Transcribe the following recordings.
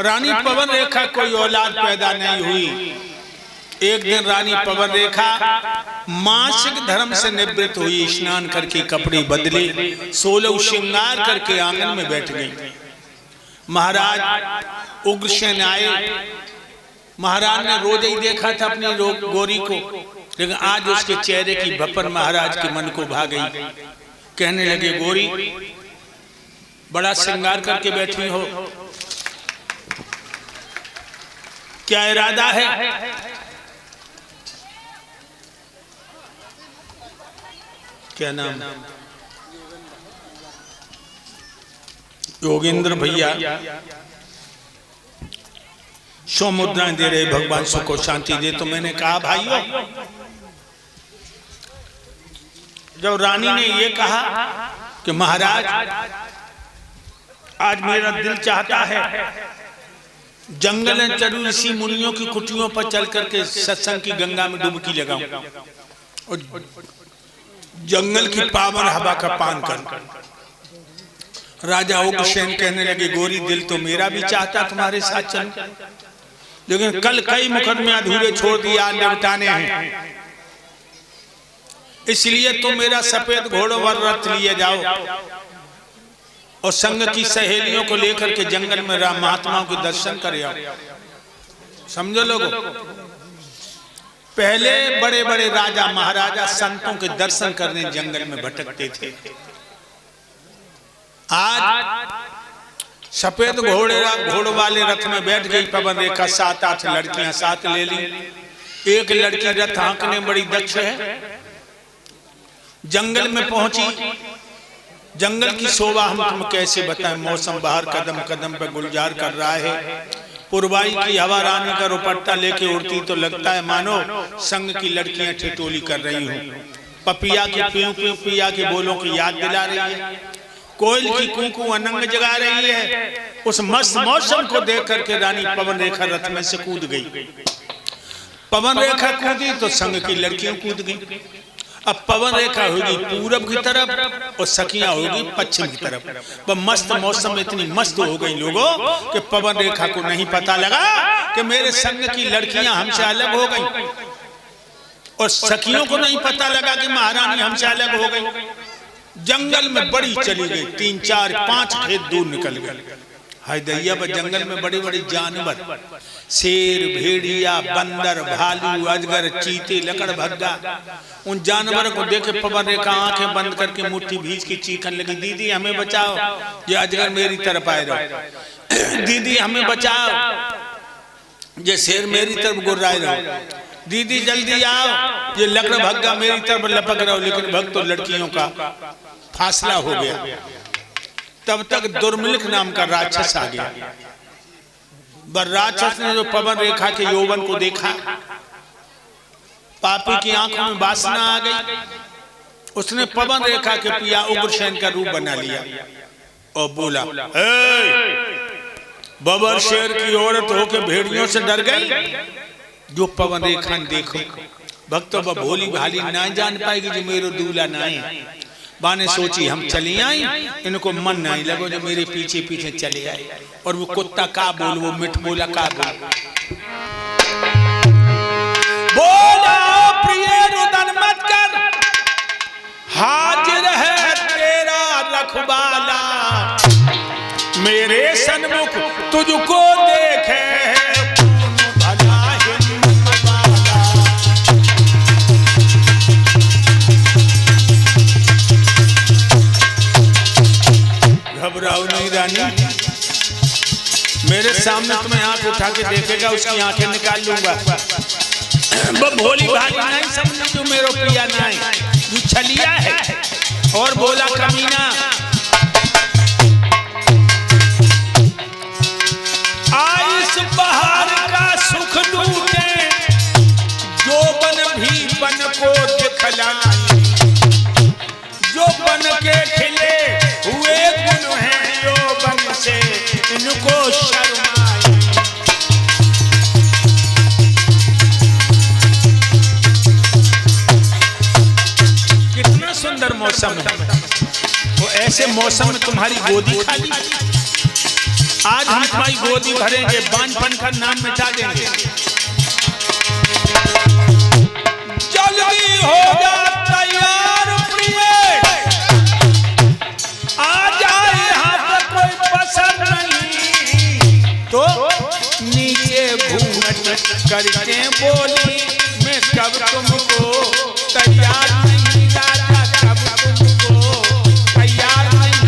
रानी पवन रेखा कोई औलाद पैदा नहीं हुई। एक दिन रानी पवन रेखा मासिक धर्म से निवृत्त हुई, स्नान करके कपड़े बदले, 16 श्रृंगार करके आंगन में बैठ गई। महाराज उग्रसेन आए। महाराज ने रोज ही देखा था अपनी गोरी को, लेकिन आज उसके चेहरे की भपन महाराज के मन को भा गई। कहने लगे, गोरी बड़ा श्रृंगार करके बैठी हो, क्या इरादा है? क्या नाम? योगेंद्र भैया 100 मुद्राएं दे रहे, भगवान सुख को शांति दे। तो मैंने कहा, भाइयों, जब रानी ने ये कहा कि महाराज आज मेरा दिल चाहता है जंगल में चलूं, ऋषि मुनियों की कुटियों पर चल करके सत्संग की गंगा में डुबकी लगाऊं और जंगल की पावन हवा का पान कर। राजा उग्रसेन कहने लगे, गोरी दिल तो मेरा भी चाहता तुम्हारे साथ चलूं, लेकिन कल कई मुकदमे अधूरे छोड़ दिया, निपटाने हैं, इसलिए तुम मेरा सफेद घोड़ों वर रथ लिए जाओ और संग की सहेलियों को लेकर के जंगल में राम महात्माओं के दर्शन कर आओ। समझो लोगों, पहले बड़े बड़े राजा महाराजा संतों के दर्शन करने जंगल में भटकते थे। आज सफेद घोड़ों वाले रथ में बैठ गई पवन रेखा, 7-8 लड़कियां साथ ले ली। एक लड़की रथ हाँकने बड़ी दक्ष है, जंगल में पहुंची। जंगल की शोभा हम तुम कैसे बताएं। मौसम बाहर कदम कदम पे गुलजार कर रहा है, पुरवाई की हवा रानी का रुपट्टा लेके उड़ती तो लगता है मानो संग की लड़कियां ठिठोली कर रही हूं। पपिया के प्यू प्यू पिया के बोलों की याद दिला रही है, कोयल की कूकू अनंग जगा रही है। उस मस्त मौसम को देख करके रानी पवन रेखा रथ में से कूद गई। पवन रेखा कूदी तो संग की लड़कियां कूद गई। अब पवन रेखा होगी पूरब की तरफ और सखियां होगी पश्चिम की तरफ। वह मस्त मौसम में इतनी मस्त हो गई लोगों कि पवन रेखा को नहीं पता लगा कि मेरे संग की लड़कियां हमसे अलग हो गई, और सखियों को नहीं पता लगा कि महारानी हमसे अलग हो गई। जंगल में बड़ी चली गई, 3, 4, 5 खेत दूर निकल गई। हाय दैया, जंगल में बड़े बड़े जानवर, शेर, भेड़िया, बंदर, भालू, अजगर, चीते, लकड़भग्गा, उन जानवरों को देखे पवन रेखा आंखें बंद करके मुट्ठी भींच के चीखने लगी, दीदी हमें बचाओ, ये अजगर मेरी तरफ आए रहो, दीदी हमें बचाओ, ये शेर मेरी तरफ गुर्राए रहो, दीदी जल्दी आओ, ये लकड़भग्गा मेरी तरफ लपक रहो। लेकिन भक्त तो लड़कियों का फासला हो गया। तब तक दुर्मिलिक नाम का राक्षस आ गया। राक्षस ने जो पवन रेखा के यौवन को देखा, पापी की आंखों में वासना आ गई। उसने पवन रेखा के पिया उग्रसेन का रूप बना लिया और बोला, बबर शेर की औरत होके भेड़ियों से डर गई। जो पवन रेखा देखो भक्तों, वह भोली भाली ना जान पाएगी जो मेरे दूल्हा ना है। बाने सोची हम चली आई, इनको मन नहीं लगो जो मेरे पीछे पीछे चले आए। और वो कुत्ता का बोल, वो मिठ बोला का बोल, बोला प्रिय रुदन मत कर, हाजिर है तेरा रखवाला, मेरे सन्मुख तुझको देखे घबराओ नहीं रानी, मेरे सामने तुम्हें आंख उठा के देखेगा उसकी आंखें निकाल लूंगा। वो भोली भाली नहीं समझी जो मेरा प्रिया नहीं, तू छलिया है। और बोला कमीना, आइस बहार का सुख लूटे, जो बन भी बन को दिखलाए, जो बन के खिले हुए गुण हैं यौवन से इनको शर्माए। कितना सुंदर मौसम है, तो ऐसे मौसम में तुम्हारी गोदी खाली, आज हम तुम्हारी गोदी भरेंगे, बांझपन का नाम मिटा देंगे। जल्दी हो जा तैयार प्रिय, आ जाए यहाँ पर कोई पसंद नहीं। तो नीचे घूंघट करके बोली, मैं कब तुमको तैयार नहीं, राजा कब तुमको तैयार नहीं।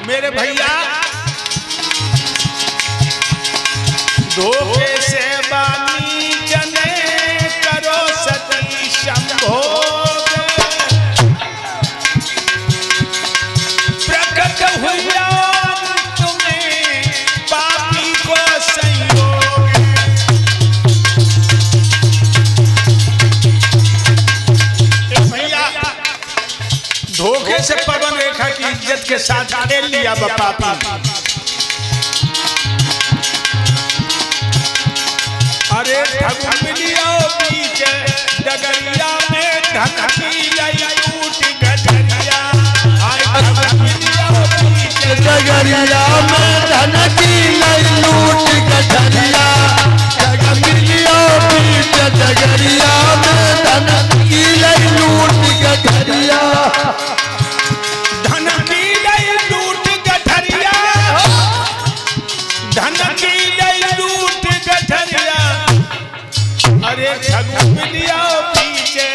मेरे भैया धोखे से बानी जने करो सती संभोग, प्रकट हुआ तुम्हें पापी को संयोग। भैया धोखे से पवन रेखा की इज्जत के साथ खेल लिया पापी। अरे ठग मिलियो बीच डगरिया में, धन की लई लूट गठरिया। ठग मिलियो बीच डगरिया में, धन की लई लूट गठरिया। ठग मिलियो बीच डगरिया में, धन की लई लूट गठरिया। धन की लई लूट गठरिया, धन की लई लूट गठरिया। अरे ठग मिलियो पीछे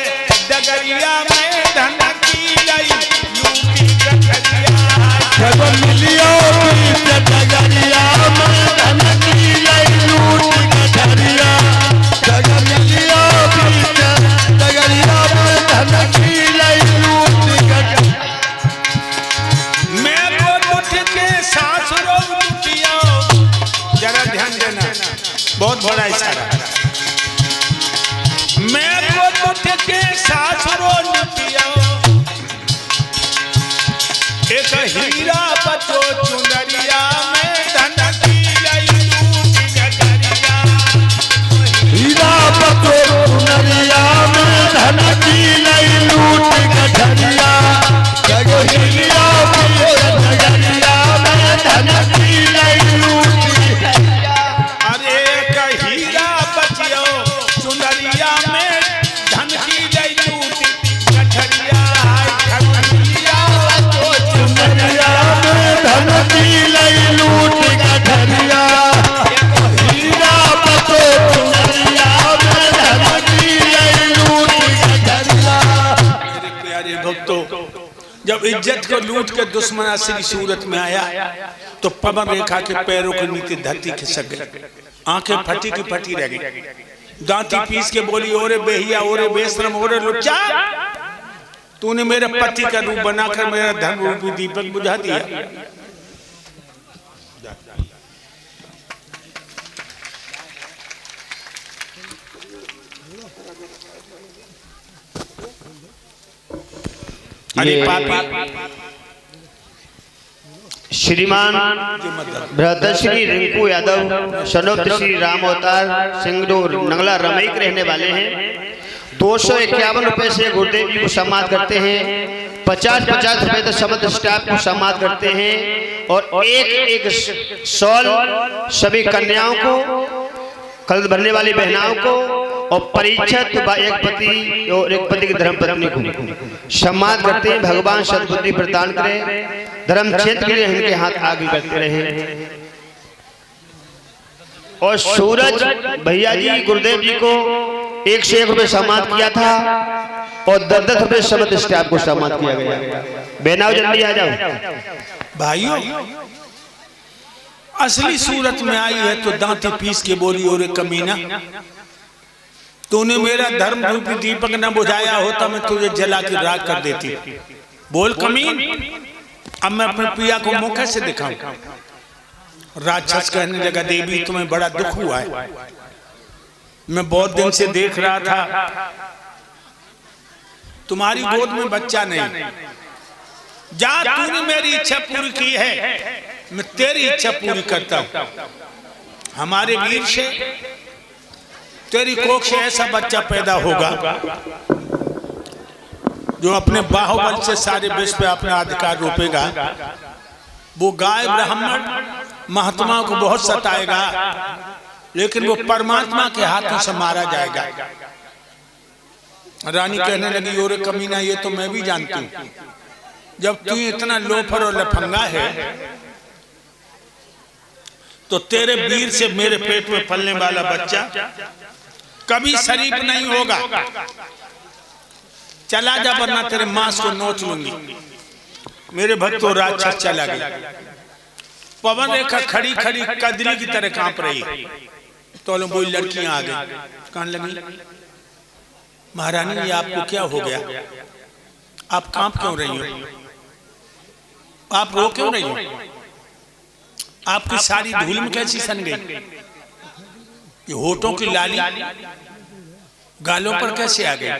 डगरिया में, धन की लई लूट गठरिया। ठग मिलियो बीच डगरिया में, धन की लई लूट गठरिया। ठग मिलियो बीच डगरिया में, धन की लई लूट गठरिया। मैं वो लुट के सासुरों लुटिया, जरा ध्यान देना, बहुत बड़ा इशारा। मैं वो लुट के सासुरों लुटिया, एक हीरा बचो चुनरिया में, धन की लई लूट गठरिया। हीरा बचो चुनरिया में, धन की लई लूट गठरिया। ठग मिलियो बीच डगरिया में, धन की लई लूट गठरिया। अरे एक हीरा बचियो चुनरिया में, धन की लई लूट गठरिया। ठग मिलियो चुनरिया में, धन की लई लूट गठरिया। हीरा बचो चुनरिया में, धन की लई लूट गठरिया। मेरे प्यारे भक्तों, जब इज्जत को लूट के दुश्मन असली सूरत में आया तो पवन रेखा के पैरों के नीचे धरती खिसक गई, आंखें फटी की फटी रह गई। दांती पीस के बोली, ओरे बेहिया, ओरे बेशरम, ओरे लुच्चा, तूने मेरे पति का रूप बनाकर मेरा धर्म रूपी दीपक बुझा दिया। अरे पापी, श्रीमान भ्राताश्री रिंकू यादव सनोक्त श्री राम अवतार सिंगरूर नंगला रमई के रहने वाले हैं। 251 रुपए से गुरुदेव जी को सम्मान करते हैं। 50-50 रुपए तक समस्त स्टाफ को सम्मान करते हैं। और एक शॉल सभी कन्याओं को, कल भरने वाली बहनाओं को और परीक्षित एक पति और एक पति की धर्म पत्नी को सम्मान करते हैं। भगवान सद्बुद्धि प्रदान करें, धर्म क्षेत्र के लिए इनके हाथ आगे करते रहे। और सूरज भैया जी गुरुदेव जी को 101 रुपए सम्मान किया था और 10-10 रुपए समस्त स्टाफ को सम्मान किया गया। बहनाओं जल्दी आ जाओ। भाइयों, असली सूरत में आई है तो दांती पीस के बोली, और कमीना, तूने मेरा धर्म रूपी दीपक न बुझाया होता मैं तुझे जला के राख कर देती। बोल कमीन, अब मैं अपने पिया को मुंह कैसे दिखाऊं? राक्षस कहने लगा, देवी तुम्हें बड़ा दुख हुआ है, मैं बहुत दिन से देख रहा था तुम्हारी गोद में बच्चा नहीं। जा, तूने मेरी इच्छा पूरी की है, मैं तेरी इच्छा पूरी करता हूं। हमारे वीर से तेरी कोख से ऐसा बच्चा पैदा होगा जो अपने बाहुबल से सारे विश्व पे अपना अधिकार रोपेगा, वो गाय ब्राह्मण महात्माओं को बहुत सताएगा, लेकिन वो परमात्मा के हाथों से मारा जाएगा। रानी कहने लगी, ओरे कमीना, ये तो मैं भी जानती हूँ, जब तू इतना लोफर और लफंगा है तो तेरे वीर से मेरे पेट में पलने वाला बच्चा कभी शरीफ नहीं होगा। चला जा, वरना तेरे मांस को नोच लूंगी। मेरे भक्तों, राक्षस चला गया। पवन रेखा खड़ी खड़ी कदली की तरह कांप रही है। तो वो लड़कियां आ गई, कहने लगी, महारानी ये आपको क्या हो गया? आप कांप क्यों रही हो? आप रो क्यों रही हो? आपकी सारी धूल में कैसी सन गई? ये होठों की लाली गालों पर कैसे आ गई?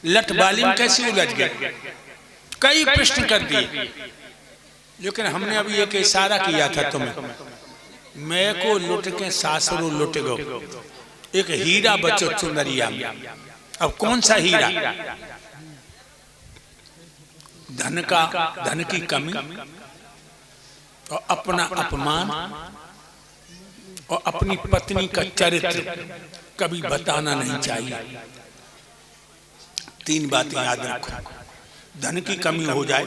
लट बाली में कैसे उलझ गई? कई प्रश्न कर दिए, लेकिन हमने अभी एक इशारा किया था तुम्हें, मैं को लुट के सासुरु लुट गो, एक हीरा बचो चुनरिया में। अब कौन सा हीरा? धन की कमी और अपना अपमान और अपनी पत्नी का चरित्र कभी बताना नहीं चाहिए। 3 बातें याद रखो। धन की कमी हो जाए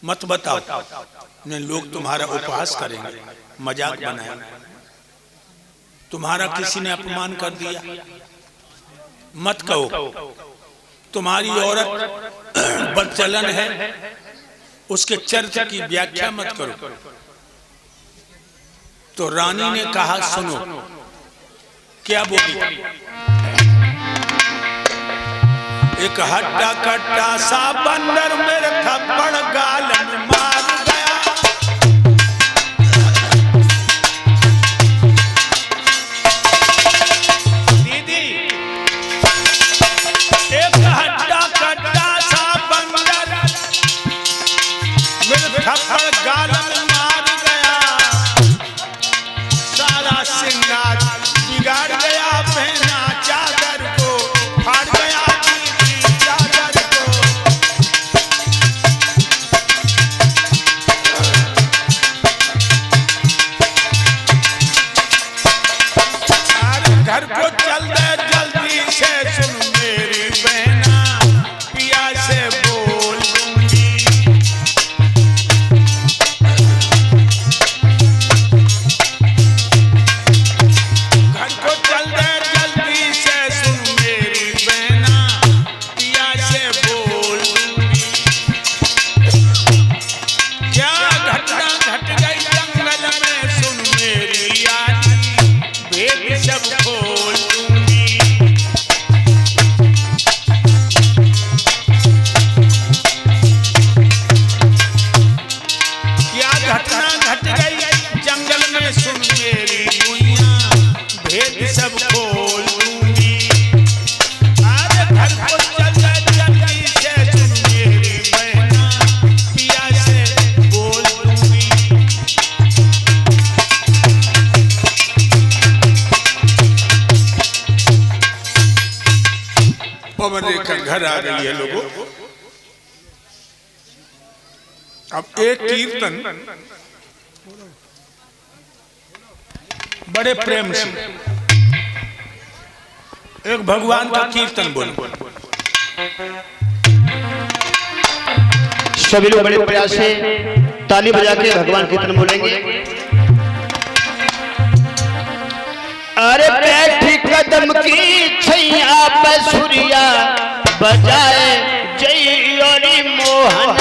मत बताओ, नहीं लोग तुम्हारा उपहास करेंगे, मजाक बनाएंगे। तुम्हारा किसी ने अपमान कर दिया मत कहो। तुम्हारी औरत बदचलन है, उसके चरित्र की व्याख्या मत करो। तो रानी ने कहा, सुनो क्या बोली। एक हट्टा कट्टा सा बंदर मेरे थप्पड़ गाल में मार गया। दीदी, एक हट्टा कट्टा सा बंदर मेरे थप्पड़ गाल में मार गया। सारा श्रृंगार बिगाड़ गया, पहना चादर को फाड़ गया। घर को चल दे जल्दी से, सुन मेरी बहना, पिया से बोल दूंगी। घर को चल दे जल्दी से, सुन मेरी बहना, पिया से बोल दूंगी। क्या घटना घट गई जंगल में, सुन मेरी यारी, भेद सब खोल दूंगी। क्या घटना घट गई जंगल में, सुन मेरी गुइया, भेद सब खोल दूंगी। अरे घर को चल जल्दी से, सुन मेरी बहना, पिया से बोल दूंगी। पवन रेखा घर आ गई है लोगों। अब एक कीर्तन बड़े प्रेम से एक भगवान का कीर्तन बोलो। सभी लोग बड़े प्रयास से ताली बजा के भगवान कीर्तन बोलेंगे। अरे बैठी कदम की छैया पे सूर्या बजाए जय मोहन